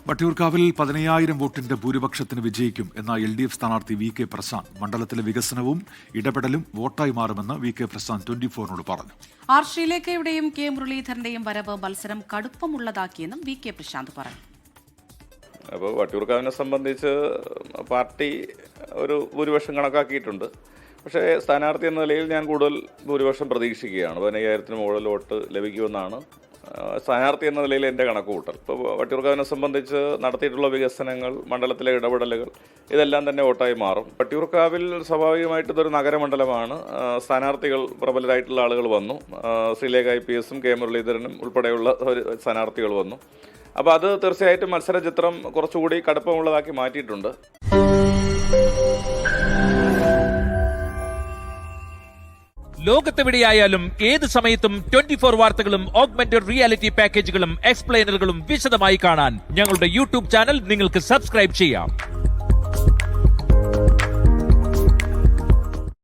വട്ടിയൂർക്കാവിൽ 15,000 വോട്ടിന്റെ ഭൂരിപക്ഷത്തിന് വിജയിക്കും എന്ന LDF സ്ഥാനാർത്ഥി VK പ്രശാന്ത്. മണ്ഡലത്തിലെ വികസനവും ഇടപെടലും വോട്ടായി മാറുമെന്ന് VK പ്രശാന്ത് 24നോട് പറഞ്ഞു. ആർ ശ്രീലേഖയുടെയും കെ മുരളീധരന്റെയും വരവ് മത്സരം കടുപ്പമുള്ളതാക്കിയെന്നും VK പ്രശാന്ത് പറഞ്ഞു. അപ്പോൾ വട്ടിയൂർക്കാവിനെ സംബന്ധിച്ച് പാർട്ടി ഒരു ഭൂരിപക്ഷം കണക്കാക്കിയിട്ടുണ്ട്. പക്ഷേ സ്ഥാനാർത്ഥി എന്ന നിലയിൽ ഞാൻ കൂടുതൽ ഭൂരിപക്ഷം പ്രതീക്ഷിക്കുകയാണ്. 15,000 മുകളിൽ വോട്ട് ലഭിക്കുമെന്നാണ് സ്ഥാനാർത്ഥി എന്ന നിലയിൽ എൻ്റെ കണക്കുകൂട്ടൽ. ഇപ്പോൾ വട്ടിയൂർക്കാവിനെ സംബന്ധിച്ച് നടത്തിയിട്ടുള്ള വികസനങ്ങൾ, മണ്ഡലത്തിലെ ഇടപെടലുകൾ ഇതെല്ലാം തന്നെ വോട്ടായി മാറും. വട്ടിയൂർക്കാവിൽ സ്വാഭാവികമായിട്ട് ഇതൊരു നഗരമണ്ഡലമാണ്. സ്ഥാനാർത്ഥികൾ പ്രബലരായിട്ടുള്ള ആളുകൾ വന്നു. ശ്രീലേഖ IPSും കെ മുരളീധരനും ഉൾപ്പെടെയുള്ള സ്ഥാനാർത്ഥികൾ വന്നു. അപ്പോൾ അത് തീർച്ചയായിട്ടും മത്സര ചിത്രം കുറച്ചുകൂടി കടുപ്പമുള്ളതാക്കി മാറ്റിയിട്ടുണ്ട്. ലോകത്തെവിടെയായാലും ഏത് സമയത്തും 24 വാർത്തകളും ഓഗ്മെന്റഡ് റിയാലിറ്റി പാക്കേജുകളും എക്സ്പ്ലെയിനറുകളും വിശദമായി കാണാൻ ഞങ്ങളുടെ YouTube ചാനൽ നിങ്ങൾക്ക് സബ്സ്ക്രൈബ് ചെയ്യാം.